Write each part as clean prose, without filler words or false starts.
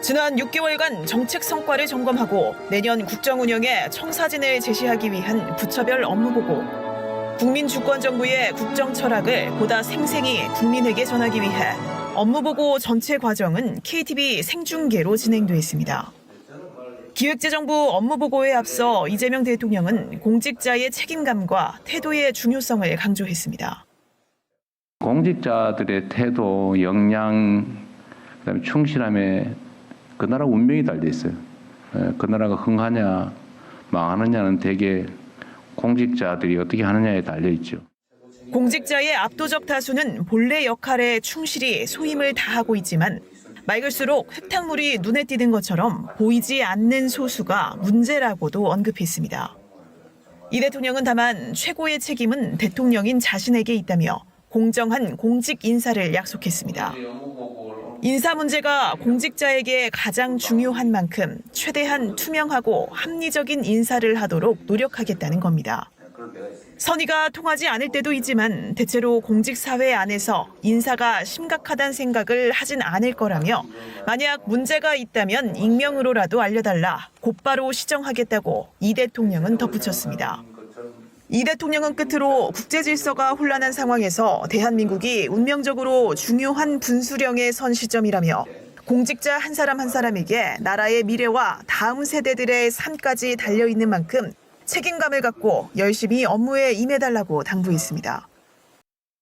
지난 6개월간 정책 성과를 점검하고 내년 국정 운영에 청사진을 제시하기 위한 부처별 업무보고, 국민 주권정부의 국정 철학을 보다 생생히 국민에게 전하기 위해 업무보고 전체 과정은 KTV 생중계로 진행됐습니다. 기획재정부 업무보고에 앞서 이재명 대통령은 공직자의 책임감과 태도의 중요성을 강조했습니다. 공직자들의 태도, 역량, 그다음에 충실함에 그 나라 운명이 달려 있어요. 그 나라가 흥하냐 망하느냐는 대개 공직자들이 어떻게 하느냐에 달려 있죠. 공직자의 압도적 다수는 본래 역할에 충실히 소임을 다하고 있지만 말 글수록 흙탕물이 눈에 띄는 것처럼 보이지 않는 소수가 문제라고도 언급했습니다. 이 대통령은 다만 최고의 책임은 대통령인 자신에게 있다며 공정한 공직 인사를 약속했습니다. 인사 문제가 공직자에게 가장 중요한 만큼 최대한 투명하고 합리적인 인사를 하도록 노력하겠다는 겁니다. 선의가 통하지 않을 때도 있지만 대체로 공직사회 안에서 인사가 심각하다는 생각을 하진 않을 거라며 만약 문제가 있다면 익명으로라도 알려달라 곧바로 시정하겠다고 이 대통령은 덧붙였습니다. 이 대통령은 끝으로 국제질서가 혼란한 상황에서 대한민국이 운명적으로 중요한 분수령에 선 시점이라며 공직자 한 사람 한 사람에게 나라의 미래와 다음 세대들의 삶까지 달려있는 만큼 책임감을 갖고 열심히 업무에 임해달라고 당부했습니다.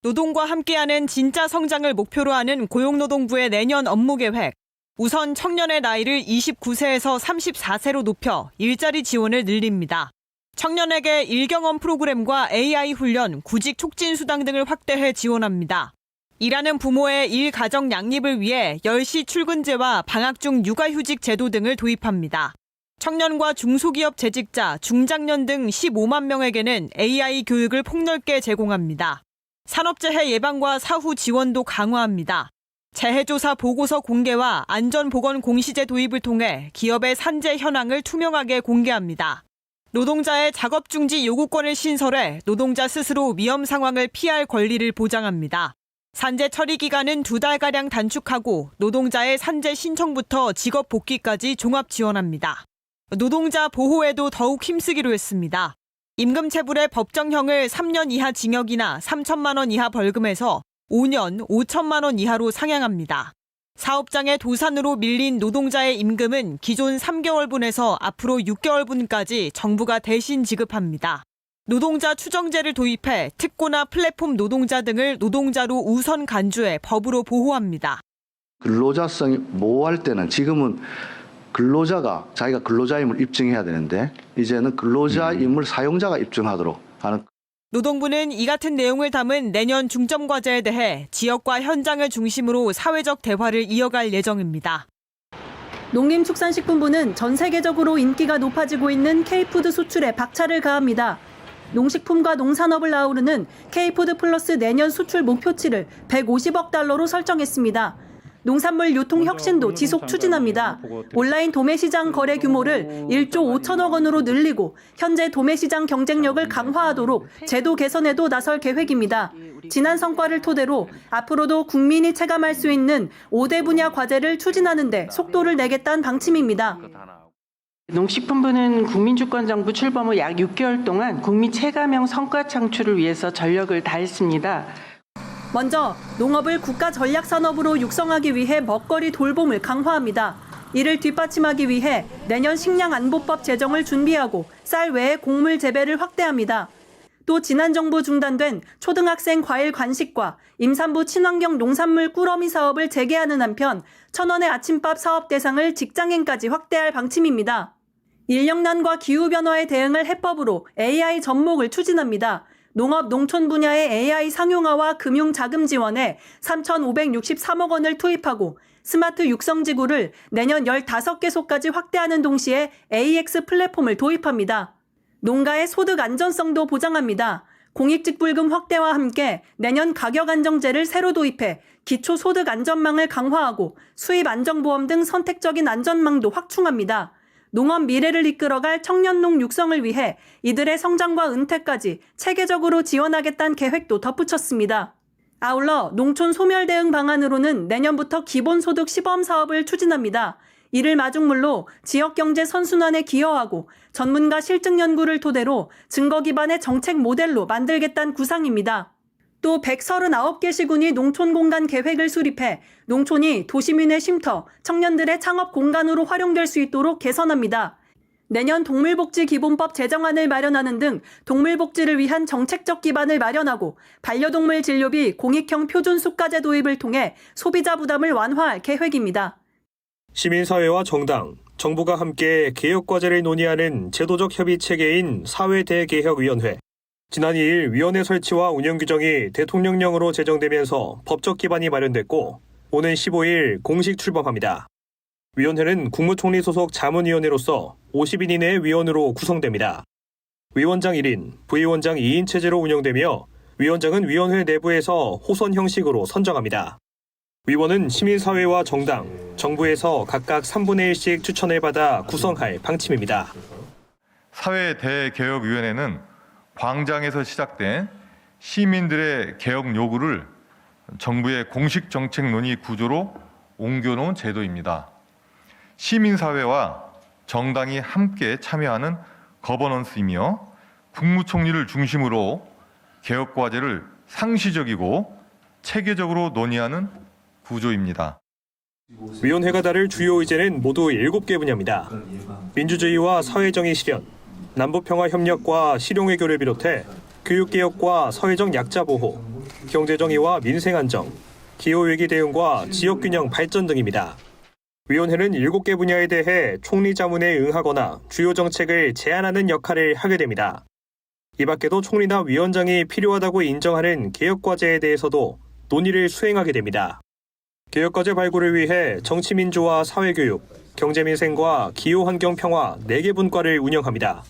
노동과 함께하는 진짜 성장을 목표로 하는 고용노동부의 내년 업무계획. 우선 청년의 나이를 29세에서 34세로 높여 일자리 지원을 늘립니다. 청년에게 일경험 프로그램과 AI 훈련, 구직 촉진 수당 등을 확대해 지원합니다. 일하는 부모의 일가정 양립을 위해 10시 출근제와 방학 중 육아휴직 제도 등을 도입합니다. 청년과 중소기업 재직자, 중장년 등 15만 명에게는 AI 교육을 폭넓게 제공합니다. 산업재해 예방과 사후 지원도 강화합니다. 재해조사 보고서 공개와 안전보건 공시제 도입을 통해 기업의 산재 현황을 투명하게 공개합니다. 노동자의 작업중지 요구권을 신설해 노동자 스스로 위험 상황을 피할 권리를 보장합니다. 산재 처리 기간은 2달가량 단축하고 노동자의 산재 신청부터 직업 복귀까지 종합 지원합니다. 노동자 보호에도 더욱 힘쓰기로 했습니다. 임금체불의 법정형을 3년 이하 징역이나 3천만 원 이하 벌금에서 5년 5천만 원 이하로 상향합니다. 사업장의 도산으로 밀린 노동자의 임금은 기존 3개월분에서 앞으로 6개월분까지 정부가 대신 지급합니다. 노동자 추정제를 도입해 특고나 플랫폼 노동자 등을 노동자로 우선 간주해 법으로 보호합니다. 근로자성이 모호할 때는 지금은 근로자가 자기가 근로자임을 입증해야 되는데 이제는 근로자임을 사용자가 입증하도록 하는. 노동부는 이 같은 내용을 담은 내년 중점과제에 대해 지역과 현장을 중심으로 사회적 대화를 이어갈 예정입니다. 농림축산식품부는 전 세계적으로 인기가 높아지고 있는 K푸드 수출에 박차를 가합니다. 농식품과 농산업을 아우르는 K푸드 플러스 내년 수출 목표치를 150억 달러로 설정했습니다. 농산물 유통 혁신도 지속 추진합니다. 온라인 도매시장 거래 규모를 1조 5천억 원으로 늘리고 현재 도매시장 경쟁력을 강화하도록 제도 개선에도 나설 계획입니다. 지난 성과를 토대로 앞으로도 국민이 체감할 수 있는 5대 분야 과제를 추진하는 데 속도를 내겠다는 방침입니다. 농식품부는 국민주권정부 출범 후 약 6개월 동안 국민 체감형 성과 창출을 위해서 전력을 다했습니다. 먼저 농업을 국가 전략 산업으로 육성하기 위해 먹거리 돌봄을 강화합니다. 이를 뒷받침하기 위해 내년 식량안보법 제정을 준비하고 쌀 외에 곡물 재배를 확대합니다. 또 지난 정부 중단된 초등학생 과일 간식과 임산부 친환경 농산물 꾸러미 사업을 재개하는 한편 1,000원의 아침밥 사업 대상을 직장인까지 확대할 방침입니다. 인력난과 기후변화에 대응할 해법으로 AI 접목을 추진합니다. 농업, 농촌 분야의 AI 상용화와 금융 자금 지원에 3,563억 원을 투입하고 스마트 육성지구를 내년 15개소까지 확대하는 동시에 AX 플랫폼을 도입합니다. 농가의 소득 안전성도 보장합니다. 공익직불금 확대와 함께 내년 가격안정제를 새로 도입해 기초소득 안전망을 강화하고 수입안정보험 등 선택적인 안전망도 확충합니다. 농업 미래를 이끌어갈 청년농 육성을 위해 이들의 성장과 은퇴까지 체계적으로 지원하겠다는 계획도 덧붙였습니다. 아울러 농촌 소멸 대응 방안으로는 내년부터 기본소득 시범 사업을 추진합니다. 이를 마중물로 지역 경제 선순환에 기여하고 전문가 실증 연구를 토대로 증거 기반의 정책 모델로 만들겠다는 구상입니다. 또 139개 시군이 농촌 공간 계획을 수립해 농촌이 도시민의 쉼터, 청년들의 창업 공간으로 활용될 수 있도록 개선합니다. 내년 동물복지기본법 제정안을 마련하는 등 동물복지를 위한 정책적 기반을 마련하고 반려동물 진료비 공익형 표준 수가제 도입을 통해 소비자 부담을 완화할 계획입니다. 시민사회와 정당, 정부가 함께 개혁과제를 논의하는 제도적 협의 체계인 사회대개혁위원회. 지난 2일 위원회 설치와 운영 규정이 대통령령으로 제정되면서 법적 기반이 마련됐고 오는 15일 공식 출범합니다. 위원회는 국무총리 소속 자문위원회로서 50인 이내 위원으로 구성됩니다. 위원장 1인, 부위원장 2인 체제로 운영되며 위원장은 위원회 내부에서 호선 형식으로 선정합니다. 위원은 시민사회와 정당, 정부에서 각각 3분의 1씩 추천을 받아 구성할 방침입니다. 사회대개혁위원회는 광장에서 시작된 시민들의 개혁 요구를 정부의 공식 정책 논의 구조로 옮겨놓은 제도입니다. 시민사회와 정당이 함께 참여하는 거버넌스이며 국무총리를 중심으로 개혁과제를 상시적이고 체계적으로 논의하는 구조입니다. 위원회가 다룰 주요 의제는 모두 7개 분야입니다. 민주주의와 사회정의 실현, 남북평화협력과 실용외교를 비롯해 교육개혁과 사회적 약자 보호, 경제정의와 민생안정, 기후위기 대응과 지역균형 발전 등입니다. 위원회는 7개 분야에 대해 총리 자문에 응하거나 주요 정책을 제안하는 역할을 하게 됩니다. 이 밖에도 총리나 위원장이 필요하다고 인정하는 개혁과제에 대해서도 논의를 수행하게 됩니다. 개혁과제 발굴을 위해 정치민주화 사회교육, 경제민생과 기후환경평화 4개 분과를 운영합니다.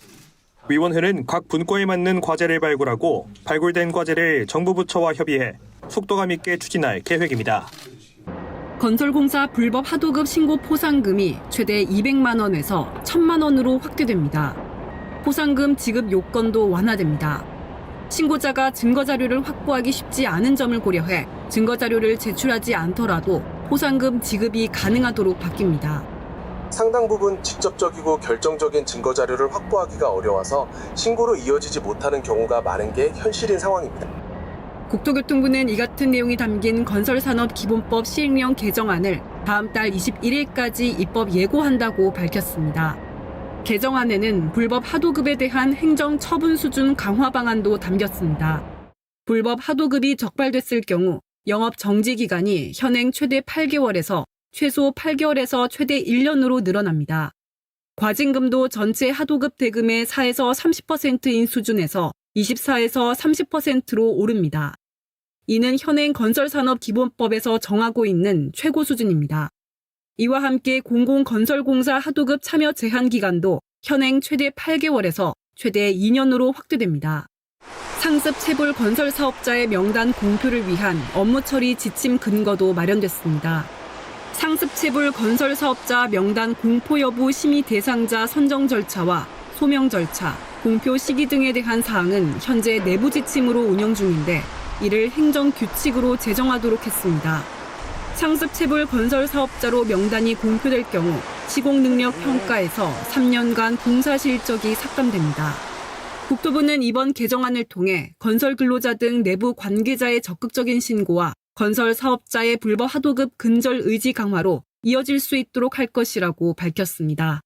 위원회는 각 분과에 맞는 과제를 발굴하고 발굴된 과제를 정부 부처와 협의해 속도감 있게 추진할 계획입니다. 건설공사 불법 하도급 신고 포상금이 최대 200만 원에서 1,000만 원으로 확대됩니다. 포상금 지급 요건도 완화됩니다. 신고자가 증거자료를 확보하기 쉽지 않은 점을 고려해 증거자료를 제출하지 않더라도 포상금 지급이 가능하도록 바뀝니다. 상당 부분 직접적이고 결정적인 증거자료를 확보하기가 어려워서 신고로 이어지지 못하는 경우가 많은 게 현실인 상황입니다. 국토교통부는 이 같은 내용이 담긴 건설산업기본법 시행령 개정안을 다음 달 21일까지 입법 예고한다고 밝혔습니다. 개정안에는 불법 하도급에 대한 행정 처분 수준 강화 방안도 담겼습니다. 불법 하도급이 적발됐을 경우 영업 정지 기간이 현행 최대 8개월에서 최소 8개월에서 최대 1년으로 늘어납니다. 과징금도 전체 하도급 대금의 4에서 30%인 수준에서 24에서 30%로 오릅니다. 이는 현행 건설산업기본법에서 정하고 있는 최고 수준입니다. 이와 함께 공공건설공사 하도급 참여 제한 기간도 현행 최대 8개월에서 최대 2년으로 확대됩니다. 상습 체불 건설 사업자의 명단 공표를 위한 업무 처리 지침 근거도 마련됐습니다. 상습 체불 건설 사업자 명단 공포 여부 심의 대상자 선정 절차와 소명 절차, 공표 시기 등에 대한 사항은 현재 내부 지침으로 운영 중인데 이를 행정 규칙으로 제정하도록 했습니다. 상습 체불 건설 사업자로 명단이 공표될 경우 시공 능력 평가에서 3년간 공사 실적이 삭감됩니다. 국토부는 이번 개정안을 통해 건설 근로자 등 내부 관계자의 적극적인 신고와 건설 사업자의 불법 하도급 근절 의지 강화로 이어질 수 있도록 할 것이라고 밝혔습니다.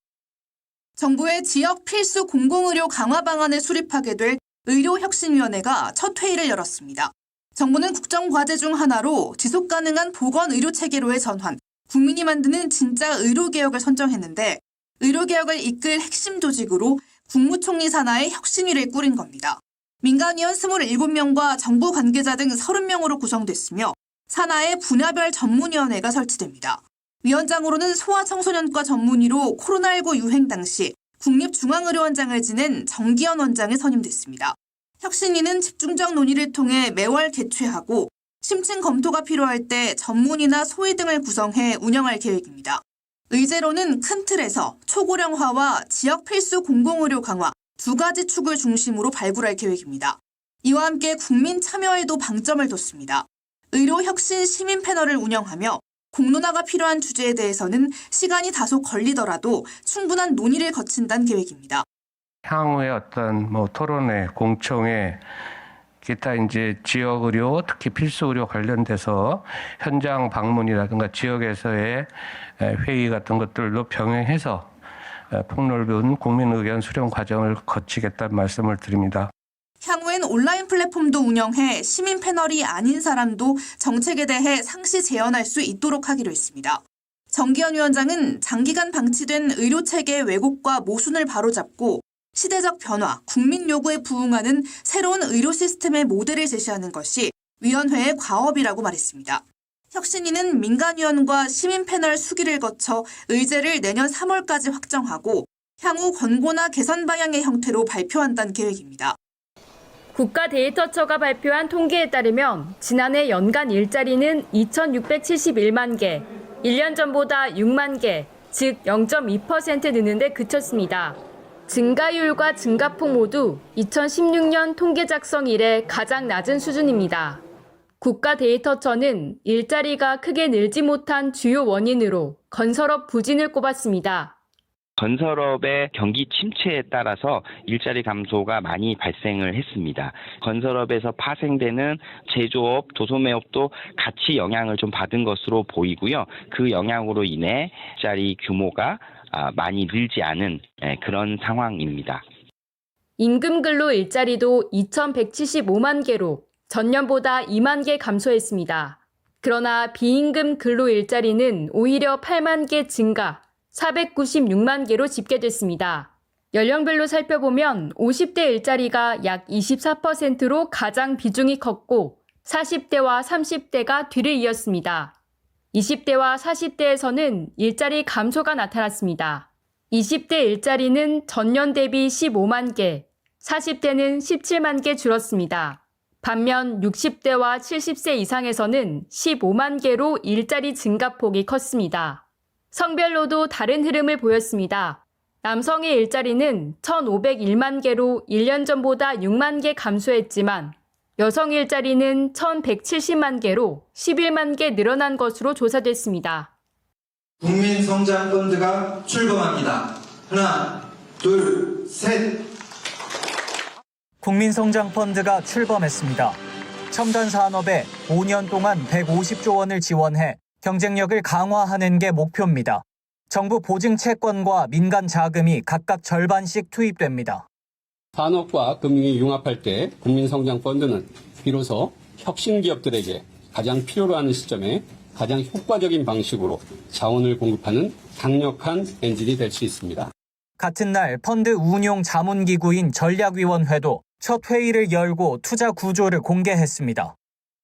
정부의 지역 필수 공공의료 강화 방안을 수립하게 될 의료혁신위원회가 첫 회의를 열었습니다. 정부는 국정과제 중 하나로 지속가능한 보건의료체계로의 전환, 국민이 만드는 진짜 의료개혁을 선정했는데 의료개혁을 이끌 핵심 조직으로 국무총리 산하의 혁신위를 꾸린 겁니다. 민간위원 27명과 정부 관계자 등 30명으로 구성됐으며 산하에 분야별 전문위원회가 설치됩니다. 위원장으로는 소아청소년과 전문의로 코로나19 유행 당시 국립중앙의료원장을 지낸 정기현 원장이 선임됐습니다. 혁신위는 집중적 논의를 통해 매월 개최하고 심층 검토가 필요할 때 전문의나 소위 등을 구성해 운영할 계획입니다. 의제로는 큰 틀에서 초고령화와 지역 필수 공공의료 강화 두 가지 축을 중심으로 발굴할 계획입니다. 이와 함께 국민 참여에도 방점을 뒀습니다. 의료혁신 시민 패널을 운영하며 공론화가 필요한 주제에 대해서는 시간이 다소 걸리더라도 충분한 논의를 거친다는 계획입니다. 향후의 어떤 토론회, 공청회, 기타 이제 지역 의료, 특히 필수 의료 관련돼서 현장 방문이라든가 지역에서의 회의 같은 것들도 병행해서 폭넓은 국민 의견 수렴 과정을 거치겠다는 말씀을 드립니다. 향후엔 온라인 플랫폼도 운영해 시민 패널이 아닌 사람도 정책에 대해 상시 제언할 수 있도록 하기로 했습니다. 정기현 위원장은 장기간 방치된 의료체계 왜곡과 모순을 바로잡고 시대적 변화, 국민 요구에 부응하는 새로운 의료 시스템의 모델을 제시하는 것이 위원회의 과업이라고 말했습니다. 혁신위는 민간위원과 시민 패널 수기를 거쳐 의제를 내년 3월까지 확정하고 향후 권고나 개선 방향의 형태로 발표한다는 계획입니다. 국가데이터처가 발표한 통계에 따르면 지난해 연간 일자리는 2,671만 개, 1년 전보다 6만 개, 즉 0.2% 느는 데 그쳤습니다. 증가율과 증가폭 모두 2016년 통계 작성 이래 가장 낮은 수준입니다. 국가데이터처는 일자리가 크게 늘지 못한 주요 원인으로 건설업 부진을 꼽았습니다. 건설업의 경기 침체에 따라서 일자리 감소가 많이 발생을 했습니다. 건설업에서 파생되는 제조업, 도소매업도 같이 영향을 좀 받은 것으로 보이고요. 그 영향으로 인해 일자리 규모가 많이 늘지 않은 그런 상황입니다. 임금근로 일자리도 2,175만 개로 전년보다 2만 개 감소했습니다. 그러나 비임금 근로 일자리는 오히려 8만 개 증가, 496만 개로 집계됐습니다. 연령별로 살펴보면 50대 일자리가 약 24%로 가장 비중이 컸고 40대와 30대가 뒤를 이었습니다. 20대와 40대에서는 일자리 감소가 나타났습니다. 20대 일자리는 전년 대비 15만 개, 40대는 17만 개 줄었습니다. 반면 60대와 70세 이상에서는 15만 개로 일자리 증가폭이 컸습니다. 성별로도 다른 흐름을 보였습니다. 남성의 일자리는 1,501만 개로 1년 전보다 6만 개 감소했지만 여성 일자리는 1,170만 개로 11만 개 늘어난 것으로 조사됐습니다. 국민성장펀드가 출범합니다. 하나, 둘, 셋. 국민성장펀드가 출범했습니다. 첨단 산업에 5년 동안 150조 원을 지원해 경쟁력을 강화하는 게 목표입니다. 정부 보증 채권과 민간 자금이 각각 절반씩 투입됩니다. 산업과 금융이 융합할 때 국민성장펀드는 비로소 혁신 기업들에게 가장 필요로 하는 시점에 가장 효과적인 방식으로 자원을 공급하는 강력한 엔진이 될 수 있습니다. 같은 날 펀드 운용 자문기구인 전략위원회도 첫 회의를 열고 투자 구조를 공개했습니다.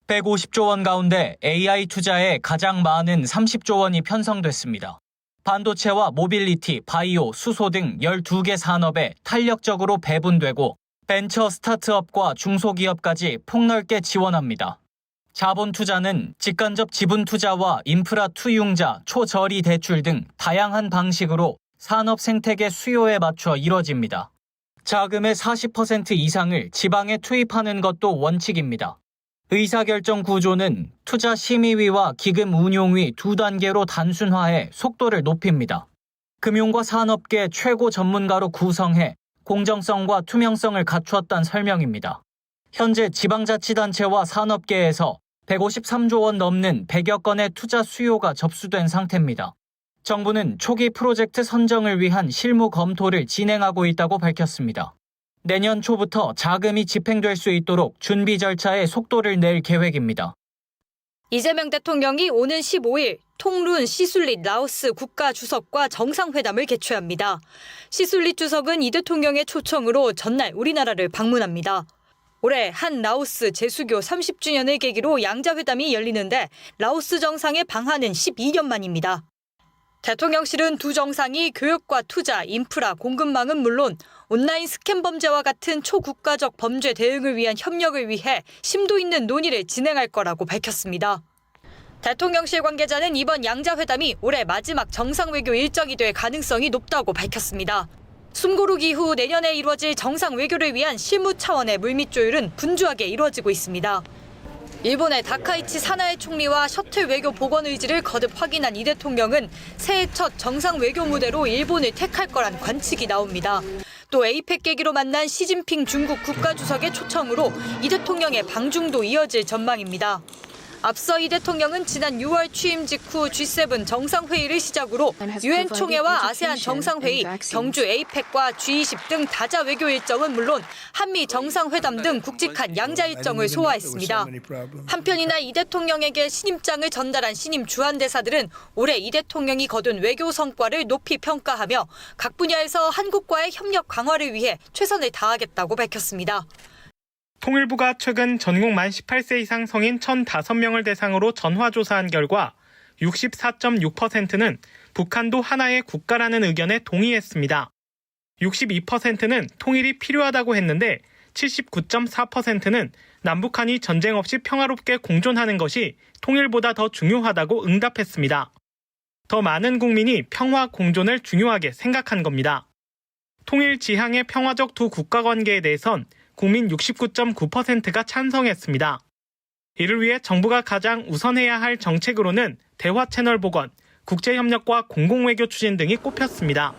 150조 원 가운데 AI 투자에 가장 많은 30조 원이 편성됐습니다. 반도체와 모빌리티, 바이오, 수소 등 12개 산업에 탄력적으로 배분되고 벤처 스타트업과 중소기업까지 폭넓게 지원합니다. 자본 투자는 직간접 지분 투자와 인프라 투융자, 초저리 대출 등 다양한 방식으로 산업 생태계 수요에 맞춰 이뤄집니다. 자금의 40% 이상을 지방에 투입하는 것도 원칙입니다. 의사결정 구조는 투자심의위와 기금운용위 두 단계로 단순화해 속도를 높입니다. 금융과 산업계 최고 전문가로 구성해 공정성과 투명성을 갖추었다는 설명입니다. 현재 지방자치단체와 산업계에서 153조 원 넘는 100여 건의 투자 수요가 접수된 상태입니다. 정부는 초기 프로젝트 선정을 위한 실무 검토를 진행하고 있다고 밝혔습니다. 내년 초부터 자금이 집행될 수 있도록 준비 절차에 속도를 낼 계획입니다. 이재명 대통령이 오는 15일 통룬 시술릿 라오스 국가주석과 정상회담을 개최합니다. 시술릿 주석은 이 대통령의 초청으로 전날 우리나라를 방문합니다. 올해 한 라오스 제수교 30주년을 계기로 양자회담이 열리는데 라오스 정상의 방한은 12년 만입니다. 대통령실은 두 정상이 교육과 투자, 인프라, 공급망은 물론 온라인 스캠 범죄와 같은 초국가적 범죄 대응을 위한 협력을 위해 심도 있는 논의를 진행할 거라고 밝혔습니다. 대통령실 관계자는 이번 양자회담이 올해 마지막 정상외교 일정이 될 가능성이 높다고 밝혔습니다. 숨고르기 이후 내년에 이루어질 정상외교를 위한 실무 차원의 물밑 조율은 분주하게 이루어지고 있습니다. 일본의 다카이치 사나이 총리와 셔틀 외교 복원 의지를 거듭 확인한 이 대통령은 새해 첫 정상 외교 무대로 일본을 택할 거란 관측이 나옵니다. 또 에이펙 계기로 만난 시진핑 중국 국가주석의 초청으로 이 대통령의 방중도 이어질 전망입니다. 앞서 이 대통령은 지난 6월 취임 직후 G7 정상회의를 시작으로 유엔 총회와 아세안 정상회의, 경주 에이펙과 G20 등 다자 외교 일정은 물론 한미 정상회담 등 굵직한 양자 일정을 소화했습니다. 한편 이날 이 대통령에게 신임장을 전달한 신임 주한대사들은 올해 이 대통령이 거둔 외교 성과를 높이 평가하며 각 분야에서 한국과의 협력 강화를 위해 최선을 다하겠다고 밝혔습니다. 통일부가 최근 전국 만 18세 이상 성인 1,005명을 대상으로 전화조사한 결과 64.6%는 북한도 하나의 국가라는 의견에 동의했습니다. 62%는 통일이 필요하다고 했는데 79.4%는 남북한이 전쟁 없이 평화롭게 공존하는 것이 통일보다 더 중요하다고 응답했습니다. 더 많은 국민이 평화 공존을 중요하게 생각한 겁니다. 통일 지향의 평화적 두 국가 관계에 대해선 국민 69.9%가 찬성했습니다. 이를 위해 정부가 가장 우선해야 할 정책으로는 대화 채널 복원, 국제협력과 공공외교 추진 등이 꼽혔습니다.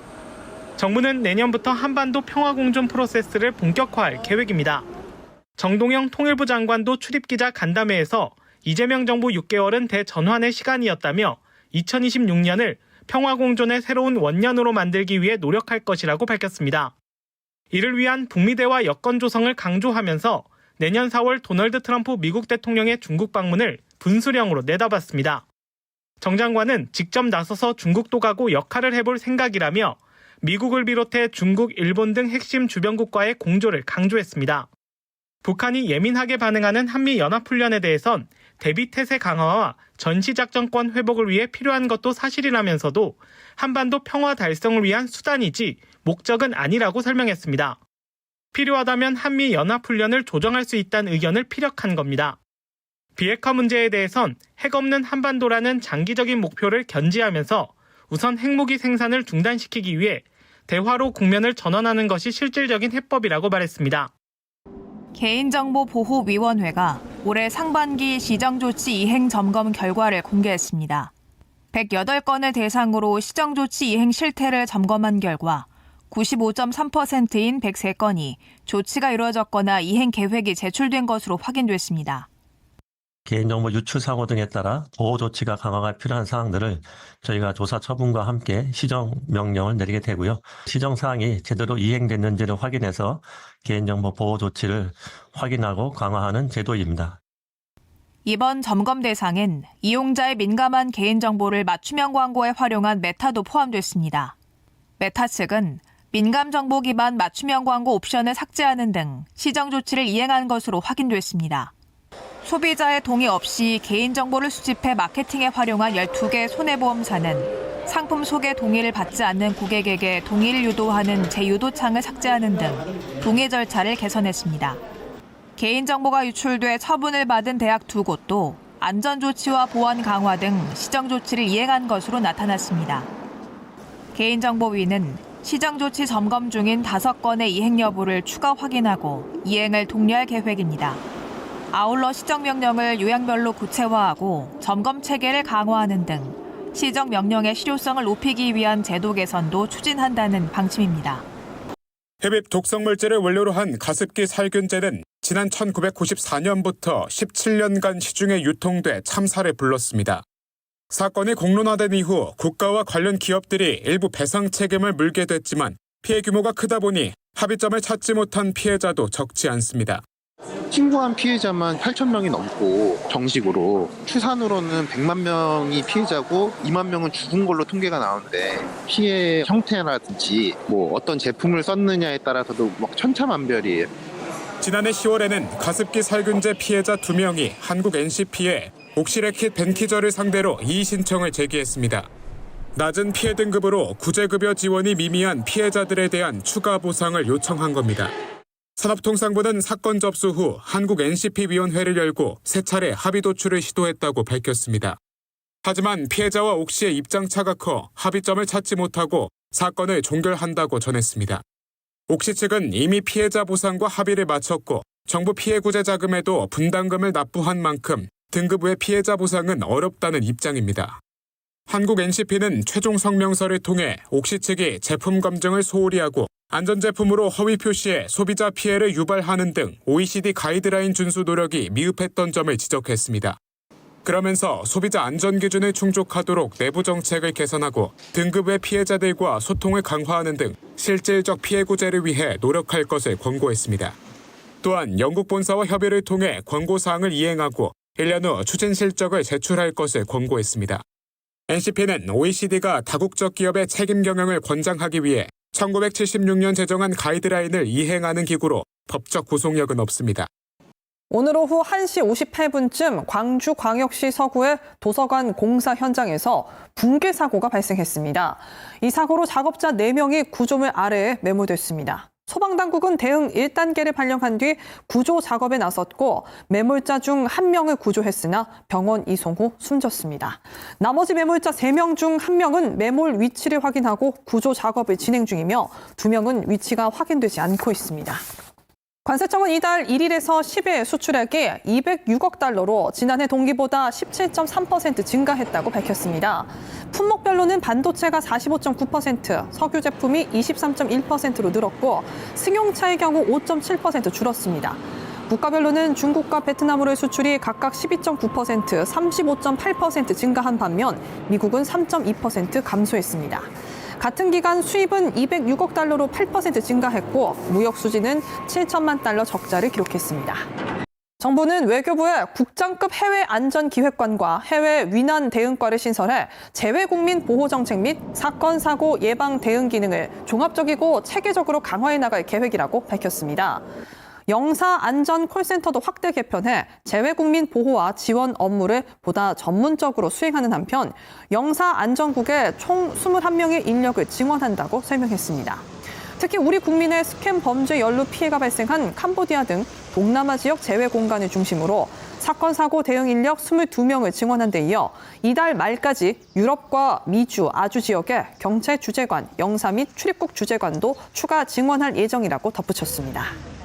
정부는 내년부터 한반도 평화공존 프로세스를 본격화할 계획입니다. 정동영 통일부 장관도 출입기자 간담회에서 이재명 정부 6개월은 대전환의 시간이었다며 2026년을 평화공존의 새로운 원년으로 만들기 위해 노력할 것이라고 밝혔습니다. 이를 위한 북미 대화 여건 조성을 강조하면서 내년 4월 도널드 트럼프 미국 대통령의 중국 방문을 분수령으로 내다봤습니다. 정 장관은 직접 나서서 중국도 가고 역할을 해볼 생각이라며 미국을 비롯해 중국, 일본 등 핵심 주변국과의 공조를 강조했습니다. 북한이 예민하게 반응하는 한미연합훈련에 대해선 대비태세 강화와 전시작전권 회복을 위해 필요한 것도 사실이라면서도 한반도 평화 달성을 위한 수단이지 목적은 아니라고 설명했습니다. 필요하다면 한미연합훈련을 조정할 수 있다는 의견을 피력한 겁니다. 비핵화 문제에 대해선 핵 없는 한반도라는 장기적인 목표를 견지하면서 우선 핵무기 생산을 중단시키기 위해 대화로 국면을 전환하는 것이 실질적인 해법이라고 말했습니다. 개인정보보호위원회가 올해 상반기 시정조치 이행 점검 결과를 공개했습니다. 108건을 대상으로 시정조치 이행 실태를 점검한 결과 95.3%인 103건이 조치가 이루어졌거나 이행 계획이 제출된 것으로 확인됐습니다. 개인정보 유출 사고 등에 따라 보호 조치가 강화가 필요한 사항들을 저희가 조사 처분과 함께 시정 명령을 내리게 되고요. 시정 사항이 제대로 이행됐는지를 확인해서 개인정보 보호 조치를 확인하고 강화하는 제도입니다. 이번 점검 대상엔 이용자의 민감한 개인정보를 맞춤형 광고에 활용한 메타도 포함됐습니다. 메타 측은 민감 정보 기반 맞춤형 광고 옵션을 삭제하는 등 시정 조치를 이행한 것으로 확인됐습니다. 소비자의 동의 없이 개인정보를 수집해 마케팅에 활용한 12개 손해보험사는 상품 소개 동의를 받지 않는 고객에게 동의를 유도하는 재유도창을 삭제하는 등 동의 절차를 개선했습니다. 개인정보가 유출돼 처분을 받은 대학 2곳도 안전조치와 보안 강화 등 시정조치를 이행한 것으로 나타났습니다. 개인정보위는 시정조치 점검 중인 5건의 이행 여부를 추가 확인하고 이행을 독려할 계획입니다. 아울러 시정명령을 요양별로 구체화하고 점검 체계를 강화하는 등 시정명령의 실효성을 높이기 위한 제도 개선도 추진한다는 방침입니다. 흡입 독성물질을 원료로 한 가습기 살균제는 지난 1994년부터 17년간 시중에 유통돼 참사를 불렀습니다. 사건이 공론화된 이후 국가와 관련 기업들이 일부 배상 책임을 물게 됐지만 피해 규모가 크다 보니 합의점을 찾지 못한 피해자도 적지 않습니다. 신고한 피해자만 8,000명이 넘고 정식으로 추산으로는 100만 명이 피해자고 2만 명은 죽은 걸로 통계가 나오는데 피해 형태라든지 어떤 제품을 썼느냐에 따라서도 천차만별이에요. 지난해 10월에는 가습기 살균제 피해자 2명이 한국 NCP에 옥시레킷 벤키저를 상대로 이의 신청을 제기했습니다. 낮은 피해 등급으로 구제급여 지원이 미미한 피해자들에 대한 추가 보상을 요청한 겁니다. 산업통상부는 사건 접수 후 한국 NCP위원회를 열고 세 차례 합의 도출을 시도했다고 밝혔습니다. 하지만 피해자와 옥시의 입장차가 커 합의점을 찾지 못하고 사건을 종결한다고 전했습니다. 옥시 측은 이미 피해자 보상과 합의를 마쳤고 정부 피해 구제 자금에도 분담금을 납부한 만큼 등급 외 피해자 보상은 어렵다는 입장입니다. 한국 NCP는 최종 성명서를 통해 옥시 측이 제품 검증을 소홀히 하고 안전제품으로 허위 표시해 소비자 피해를 유발하는 등 OECD 가이드라인 준수 노력이 미흡했던 점을 지적했습니다. 그러면서 소비자 안전 기준을 충족하도록 내부 정책을 개선하고 등급 외 피해자들과 소통을 강화하는 등 실질적 피해 구제를 위해 노력할 것을 권고했습니다. 또한 영국 본사와 협의를 통해 권고 사항을 이행하고 1년 후 추진 실적을 제출할 것을 권고했습니다. NCP는 OECD가 다국적 기업의 책임 경영을 권장하기 위해 1976년 제정한 가이드라인을 이행하는 기구로 법적 구속력은 없습니다. 오늘 오후 1시 58분쯤 광주광역시 서구의 도서관 공사 현장에서 붕괴 사고가 발생했습니다. 이 사고로 작업자 4명이 구조물 아래에 매몰됐습니다. 소방당국은 대응 1단계를 발령한 뒤 구조 작업에 나섰고 매몰자 중 1명을 구조했으나 병원 이송 후 숨졌습니다. 나머지 매몰자 3명 중 1명은 매몰 위치를 확인하고 구조 작업을 진행 중이며 2명은 위치가 확인되지 않고 있습니다. 관세청은 이달 1일에서 10일 수출액이 206억 달러로 지난해 동기보다 17.3% 증가했다고 밝혔습니다. 품목별로는 반도체가 45.9%, 석유 제품이 23.1%로 늘었고 승용차의 경우 5.7% 줄었습니다. 국가별로는 중국과 베트남으로의 수출이 각각 12.9%, 35.8% 증가한 반면 미국은 3.2% 감소했습니다. 같은 기간 수입은 206억 달러로 8% 증가했고 무역 수지는 7천만 달러 적자를 기록했습니다. 정부는 외교부에 국장급 해외 안전기획관과 해외 위난 대응과를 신설해 재외국민 보호 정책 및 사건 사고 예방 대응 기능을 종합적이고 체계적으로 강화해 나갈 계획이라고 밝혔습니다. 영사 안전 콜센터도 확대 개편해 재외국민 보호와 지원 업무를 보다 전문적으로 수행하는 한편 영사 안전국에 총 21명의 인력을 증원한다고 설명했습니다. 특히 우리 국민의 스캠 범죄 연루 피해가 발생한 캄보디아 등 동남아 지역 재외 공간을 중심으로 사건 사고 대응 인력 22명을 증원한 데 이어 이달 말까지 유럽과 미주, 아주 지역에 경찰 주재관, 영사 및 출입국 주재관도 추가 증원할 예정이라고 덧붙였습니다.